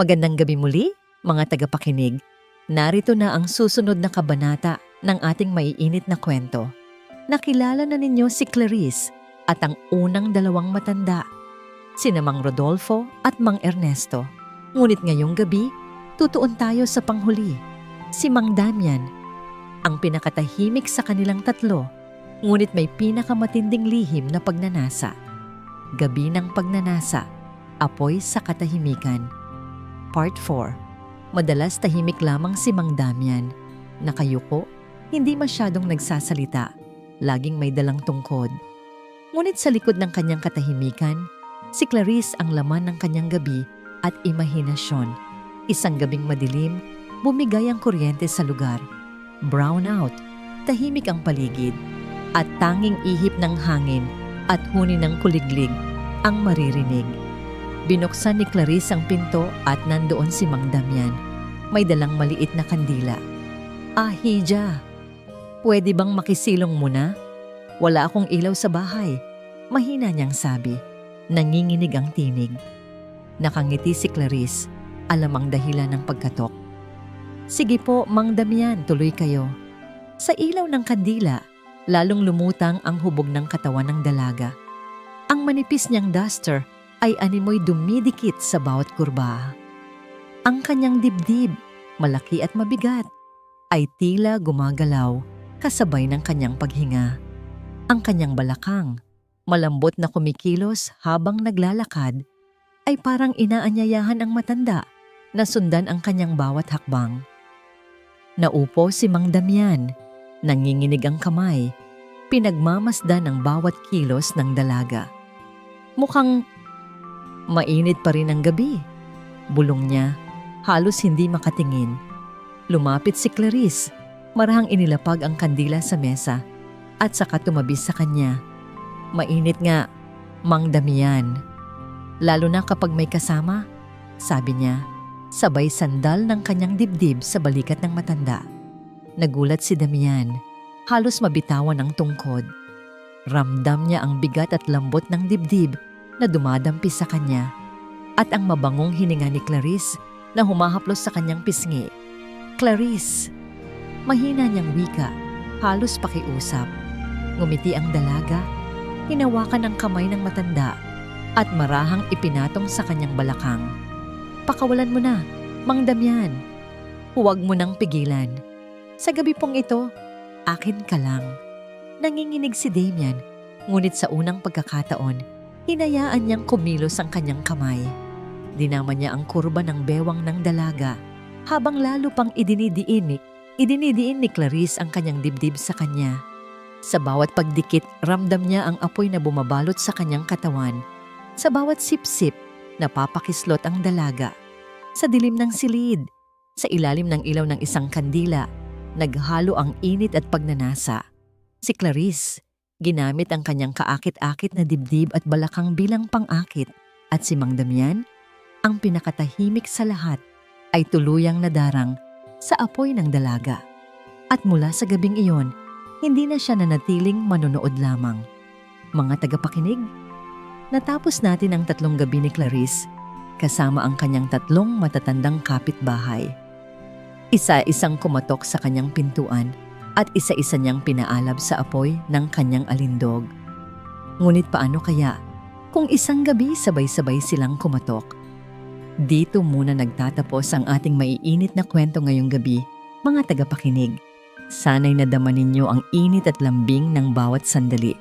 Magandang gabi muli, mga tagapakinig. Narito na ang susunod na kabanata ng ating maiinit na kwento. Nakilala na ninyo si Clarice at ang unang dalawang matanda, sina Mang Rodolfo at Mang Ernesto. Ngunit ngayong gabi, tutuon tayo sa panghuli, si Mang Damian, ang pinakatahimik sa kanilang tatlo, ngunit may pinakamatinding lihim na pagnanasa. Gabi ng pagnanasa, apoy sa katahimikan. Part 4. Madalas tahimik lamang si Mang Damian. Nakayuko, hindi masyadong nagsasalita, laging may dalang tungkod. Ngunit sa likod ng kanyang katahimikan, si Clarice ang laman ng kanyang gabi at imahinasyon. Isang gabing madilim, bumigay ang kuryente sa lugar. Brown out, tahimik ang paligid, at tanging ihip ng hangin at huni ng kuliglig ang maririnig. Binuksan ni Clarice ang pinto at nandoon si Mang Damian. May dalang maliit na kandila. Hija, pwede bang makisilong muna? Wala akong ilaw sa bahay. Mahina niyang sabi. Nanginginig ang tinig. Nakangiti si Clarice, alam ang dahilan ng pagkatok. Sige po, Mang Damian, tuloy kayo. Sa ilaw ng kandila, lalong lumutang ang hubog ng katawan ng dalaga. Ang manipis niyang duster ay animoy dumidikit sa bawat kurba. Ang kanyang dibdib, malaki at mabigat, ay tila gumagalaw kasabay ng kanyang paghinga. Ang kanyang balakang, malambot na kumikilos habang naglalakad, ay parang inaanyayahan ang matanda na sundan ang kanyang bawat hakbang. Naupo si Mang Damian, nanginginig ang kamay, pinagmamasdan ang bawat kilos ng dalaga. Mukhang mainit pa rin ang gabi. Bulong niya, halos hindi makatingin. Lumapit si Clarice, marahang inilapag ang kandila sa mesa at saka tumabis sa kanya. Mainit nga, Mang Damian. Lalo na kapag may kasama, sabi niya, sabay sandal ng kanyang dibdib sa balikat ng matanda. Nagulat si Damian, halos mabitawan ang tungkod. Ramdam niya ang bigat at lambot ng dibdib na dumadampi sa kanya at ang mabangong hininga ni Clarice na humahaplos sa kanyang pisngi. Clarice! Mahina niyang wika, halos pakiusap. Ngumiti ang dalaga, hinawakan ang kamay ng matanda at marahang ipinatong sa kanyang balakang. Pakawalan mo na, Mang Damian. Huwag mo nang pigilan. Sa gabi pong ito, akin ka lang. Nanginginig si Damian, ngunit sa unang pagkakataon, hinayaan niyang kumilos ang kanyang kamay. Dinama niya ang kurba ng bewang ng dalaga habang lalo pang idinidiin ni Clarice ang kanyang dibdib sa kanya. Sa bawat pagdikit, ramdam niya ang apoy na bumabalot sa kanyang katawan. Sa bawat sip-sip, napapakislot ang dalaga. Sa dilim ng silid, sa ilalim ng ilaw ng isang kandila, naghalo ang init at pagnanasa. Si Clarice, ginamit ang kanyang kaakit-akit na dibdib at balakang bilang pang-akit, at si Mang Damian, ang pinakatahimik sa lahat, ay tuluyang nadarang sa apoy ng dalaga. At mula sa gabing iyon, hindi na siya nanatiling manonood lamang. Mga tagapakinig, natapos natin ang 3 gabi ni Clarice kasama ang kanyang 3 matatandang kapitbahay. Isa-isang kumatok sa kanyang pintuan at isa-isa niyang pinaalab sa apoy ng kanyang alindog. Ngunit paano kaya kung isang gabi sabay-sabay silang kumatok? Dito muna nagtatapos ang ating maiinit na kwento ngayong gabi, mga tagapakinig. Sana'y nadama ninyo ang init at lambing ng bawat sandali.